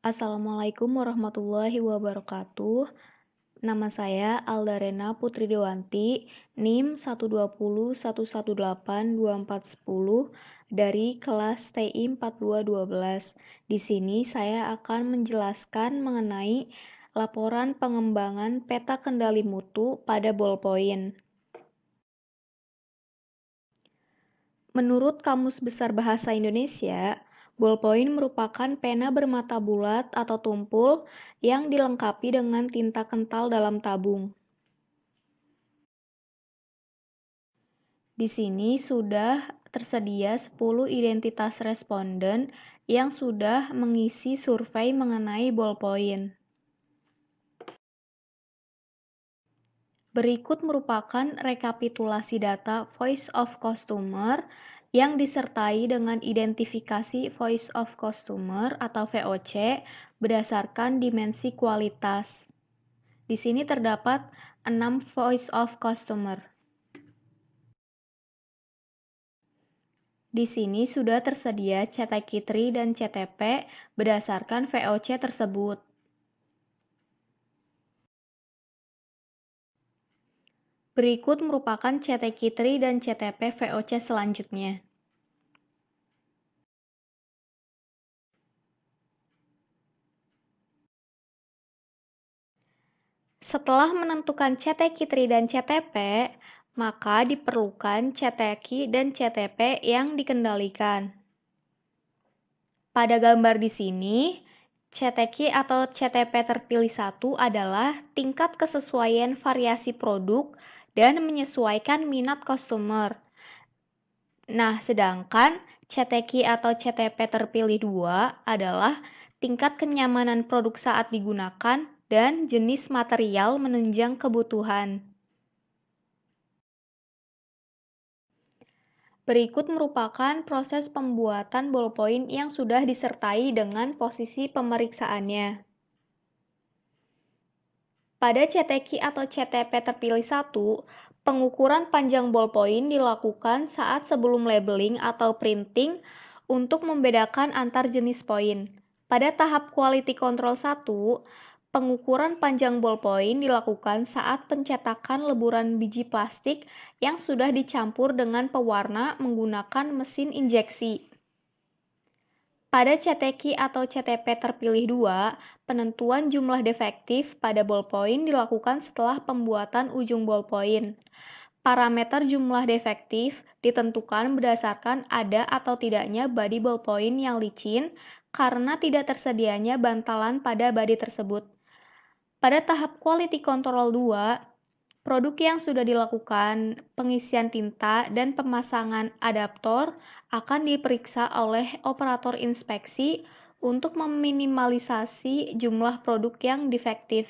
Assalamualaikum warahmatullahi wabarakatuh. Nama saya Aldarena Putri Dewanti, NIM 12011182410 dari kelas TI 4212. Di sini saya akan menjelaskan mengenai laporan pengembangan peta kendali mutu pada ballpoint. Menurut Kamus Besar Bahasa Indonesia, ballpoint merupakan pena bermata bulat atau tumpul yang dilengkapi dengan tinta kental dalam tabung. Di sini sudah tersedia 10 identitas responden yang sudah mengisi survei mengenai ballpoint. Berikut merupakan rekapitulasi data Voice of Customer yang disertai dengan identifikasi Voice of Customer atau VOC berdasarkan dimensi kualitas. Di sini terdapat 6 Voice of Customer. Di sini sudah tersedia CTQ Tree dan CTP berdasarkan VOC tersebut. Berikut merupakan CTQ Tree dan CTP VOC selanjutnya. Setelah menentukan CTQ Tree dan CTP, maka diperlukan CTQ dan CTP yang dikendalikan. Pada gambar di sini, CTQ atau CTP terpilih satu adalah tingkat kesesuaian variasi produk dan menyesuaikan minat customer. Nah, sedangkan CTQ atau CTP terpilih 2 adalah tingkat kenyamanan produk saat digunakan dan jenis material menunjang kebutuhan. Berikut merupakan proses pembuatan ballpoint yang sudah disertai dengan posisi pemeriksaannya. Pada CTQ atau CTP terpilih 1, pengukuran panjang ballpoint dilakukan saat sebelum labeling atau printing untuk membedakan antar jenis poin. Pada tahap quality control 1, pengukuran panjang ballpoint dilakukan saat pencetakan leburan biji plastik yang sudah dicampur dengan pewarna menggunakan mesin injeksi. Pada CTQ atau CTP terpilih 2, penentuan jumlah defektif pada ballpoint dilakukan setelah pembuatan ujung ballpoint. Parameter jumlah defektif ditentukan berdasarkan ada atau tidaknya bodi ballpoint yang licin karena tidak tersedianya bantalan pada bodi tersebut. Pada tahap quality control 2, produk yang sudah dilakukan pengisian tinta dan pemasangan adaptor akan diperiksa oleh operator inspeksi untuk meminimalisasi jumlah produk yang defektif.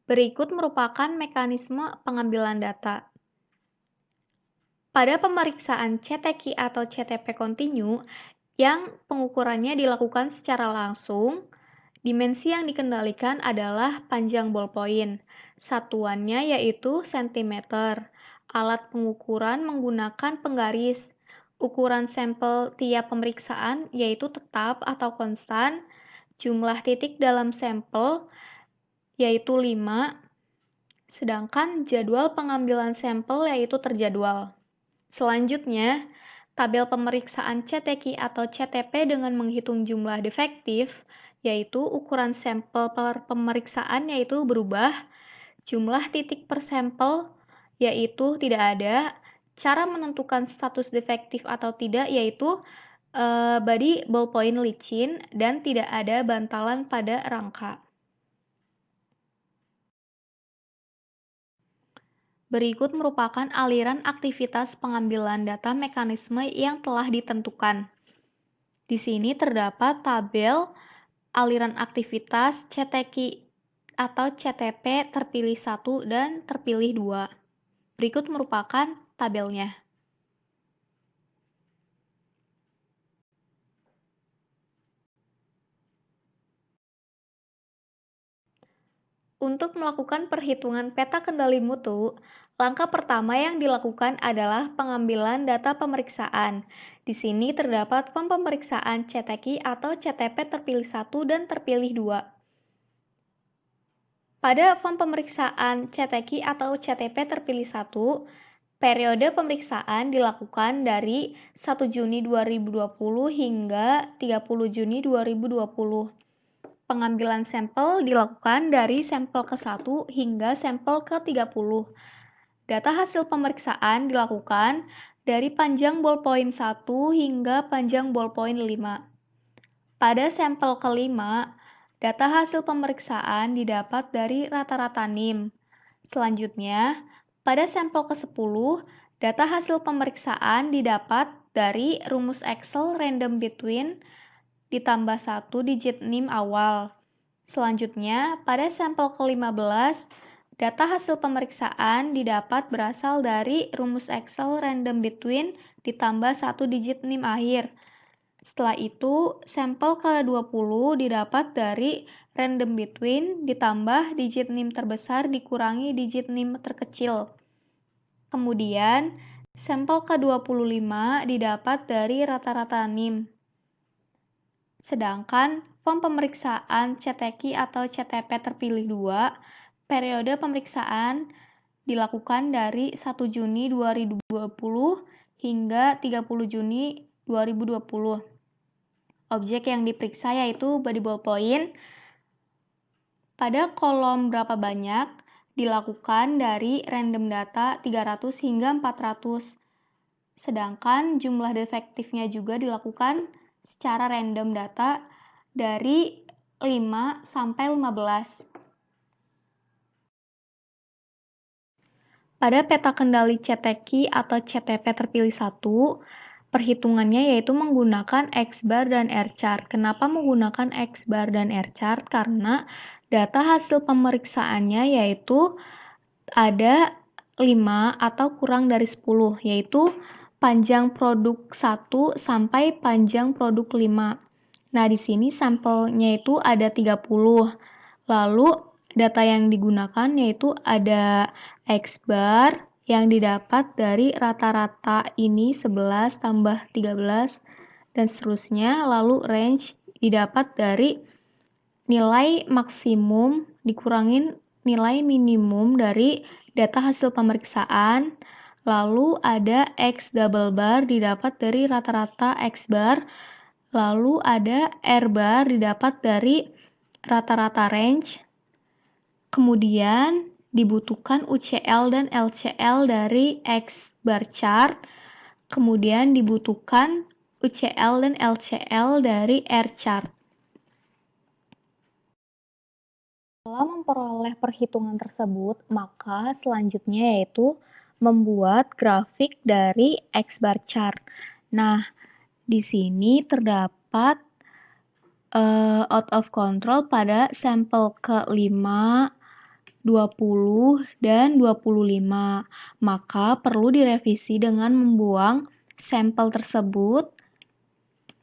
Berikut merupakan mekanisme pengambilan data. Pada pemeriksaan CTQ atau CTP kontinu yang pengukurannya dilakukan secara langsung, dimensi yang dikendalikan adalah panjang ballpoint. Satuannya yaitu cm. Alat pengukuran menggunakan penggaris. Ukuran sampel tiap pemeriksaan yaitu tetap atau konstan. Jumlah titik dalam sampel yaitu 5. Sedangkan jadwal pengambilan sampel yaitu terjadwal. Selanjutnya, tabel pemeriksaan CTQ atau CTP dengan menghitung jumlah defektif, yaitu ukuran sampel per pemeriksaan yaitu berubah, jumlah titik per sampel yaitu tidak ada, cara menentukan status defektif atau tidak yaitu bodi ballpoint licin dan tidak ada bantalan pada rangka. Berikut merupakan aliran aktivitas pengambilan data mekanisme yang telah ditentukan. Di sini terdapat tabel aliran aktivitas CTQ atau CTP terpilih 1 dan terpilih 2. Berikut merupakan tabelnya. Untuk melakukan perhitungan peta kendali mutu, Langkah pertama yang dilakukan adalah pengambilan data pemeriksaan. Di sini terdapat form pemeriksaan CTQ atau CTP terpilih 1 dan terpilih 2. Pada form pemeriksaan CTQ atau CTP terpilih 1, periode pemeriksaan dilakukan dari 1 Juni 2020 hingga 30 Juni 2020. Pengambilan sampel dilakukan dari sampel ke-1 hingga sampel ke-30. Data hasil pemeriksaan dilakukan dari panjang ballpoint 1 hingga panjang ballpoint 5. Pada sampel kelima, data hasil pemeriksaan didapat dari rata-rata NIM. Selanjutnya, pada sampel ke-10, data hasil pemeriksaan didapat dari rumus Excel random between ditambah 1 digit NIM awal. Selanjutnya, pada sampel ke-15, data hasil pemeriksaan didapat berasal dari rumus Excel random between ditambah 1 digit NIM akhir. Setelah itu, sampel ke-20 didapat dari random between ditambah digit NIM terbesar dikurangi digit NIM terkecil. Kemudian, sampel ke-25 didapat dari rata-rata NIM. Sedangkan form pemeriksaan CTQ atau CTP terpilih 2, periode pemeriksaan dilakukan dari 1 Juni 2020 hingga 30 Juni 2020. Objek yang diperiksa yaitu body ballpoint. Pada kolom berapa banyak dilakukan dari random data 300 hingga 400. Sedangkan jumlah defektifnya juga dilakukan secara random data dari 5 sampai 15. Pada peta kendali CTQ atau CTP terpilih 1, perhitungannya yaitu menggunakan X-bar dan R-chart. Kenapa menggunakan X-bar dan R-chart? Karena data hasil pemeriksaannya yaitu ada 5 atau kurang dari 10, yaitu panjang produk 1 sampai panjang produk 5. Nah, di sini sampelnya itu ada 30. Lalu data yang digunakan yaitu ada X-bar yang didapat dari rata-rata ini 11 tambah 13 dan seterusnya. Lalu range didapat dari nilai maksimum dikurangin nilai minimum dari data hasil pemeriksaan. Lalu ada X double bar didapat dari rata-rata X bar. Lalu ada R bar didapat dari rata-rata range. Kemudian dibutuhkan UCL dan LCL dari X bar chart. Kemudian dibutuhkan UCL dan LCL dari R chart. Setelah memperoleh perhitungan tersebut, maka selanjutnya yaitu membuat grafik dari X bar chart. Nah, di sini terdapat out of control pada sampel ke-5, 20, dan 25. Maka perlu direvisi dengan membuang sampel tersebut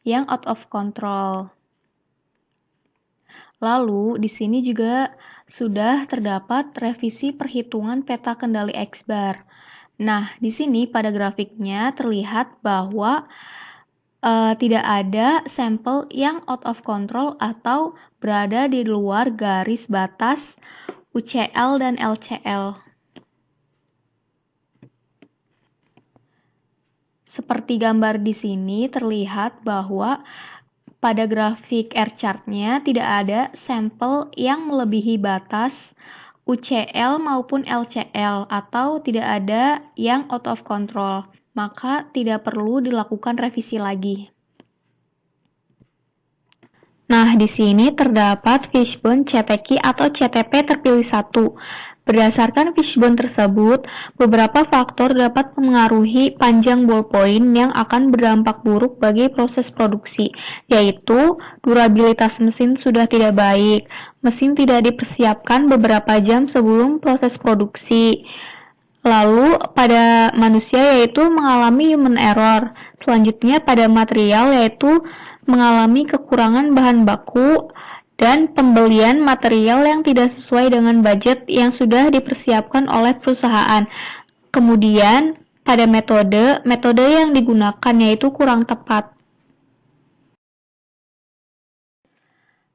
yang out of control. Lalu, di sini juga sudah terdapat revisi perhitungan peta kendali X-bar. Nah, di sini pada grafiknya terlihat bahwa tidak ada sampel yang out of control atau berada di luar garis batas UCL dan LCL. Seperti gambar di sini terlihat bahwa pada grafik R-chart-nya tidak ada sampel yang melebihi batas UCL maupun LCL atau tidak ada yang out of control, maka tidak perlu dilakukan revisi lagi. Nah, di sini terdapat fishbone CTQ atau CTP terpilih 1. Berdasarkan fishbone tersebut, beberapa faktor dapat mengaruhi panjang ballpoint yang akan berdampak buruk bagi proses produksi, yaitu durabilitas mesin sudah tidak baik, mesin tidak dipersiapkan beberapa jam sebelum proses produksi. Lalu pada manusia yaitu mengalami human error. Selanjutnya pada material yaitu mengalami kekurangan bahan baku dan pembelian material yang tidak sesuai dengan budget yang sudah dipersiapkan oleh perusahaan. Kemudian, pada metode yang digunakan yaitu kurang tepat.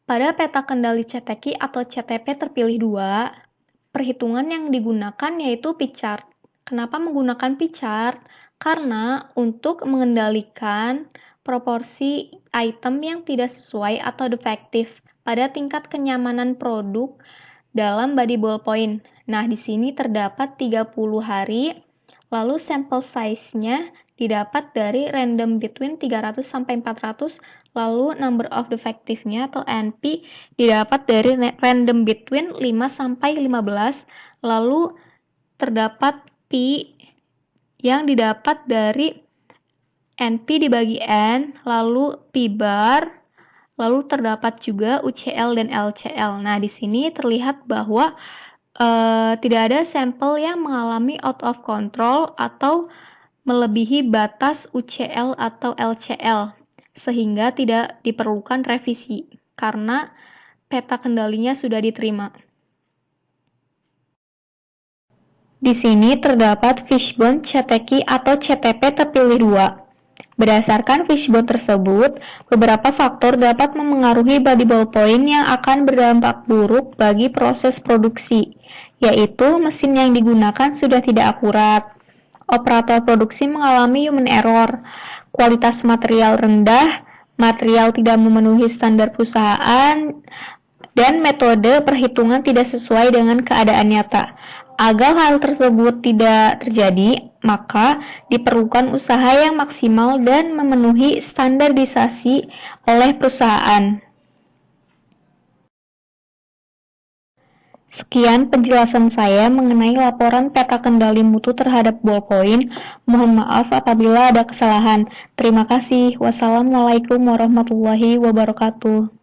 Pada peta kendali CTQ atau CTP terpilih 2, perhitungan yang digunakan yaitu P-chart. Kenapa menggunakan P-chart? Karena untuk mengendalikan proporsi item yang tidak sesuai atau defektif pada tingkat kenyamanan produk dalam body ballpoint. Nah, di sini terdapat 30 hari, lalu sampel size-nya didapat dari random between 300 sampai 400, lalu number of defective-nya atau NP didapat dari random between 5 sampai 15, lalu terdapat P yang didapat dari NP dibagi N, lalu P bar, lalu terdapat juga UCL dan LCL. Nah, di sini terlihat bahwa tidak ada sampel yang mengalami out of control atau melebihi batas UCL atau LCL, sehingga tidak diperlukan revisi karena peta kendalinya sudah diterima. Di sini terdapat fishbone CTQ atau CTP terpilih 2. Berdasarkan fishbone tersebut, beberapa faktor dapat memengaruhi body ballpoint yang akan berdampak buruk bagi proses produksi, yaitu mesin yang digunakan sudah tidak akurat, operator produksi mengalami human error, kualitas material rendah, material tidak memenuhi standar perusahaan, dan metode perhitungan tidak sesuai dengan keadaan nyata. Agar hal tersebut tidak terjadi, maka diperlukan usaha yang maksimal dan memenuhi standarisasi oleh perusahaan. Sekian penjelasan saya mengenai laporan peta kendali mutu terhadap ballpoint. Mohon maaf apabila ada kesalahan. Terima kasih. Wassalamualaikum warahmatullahi wabarakatuh.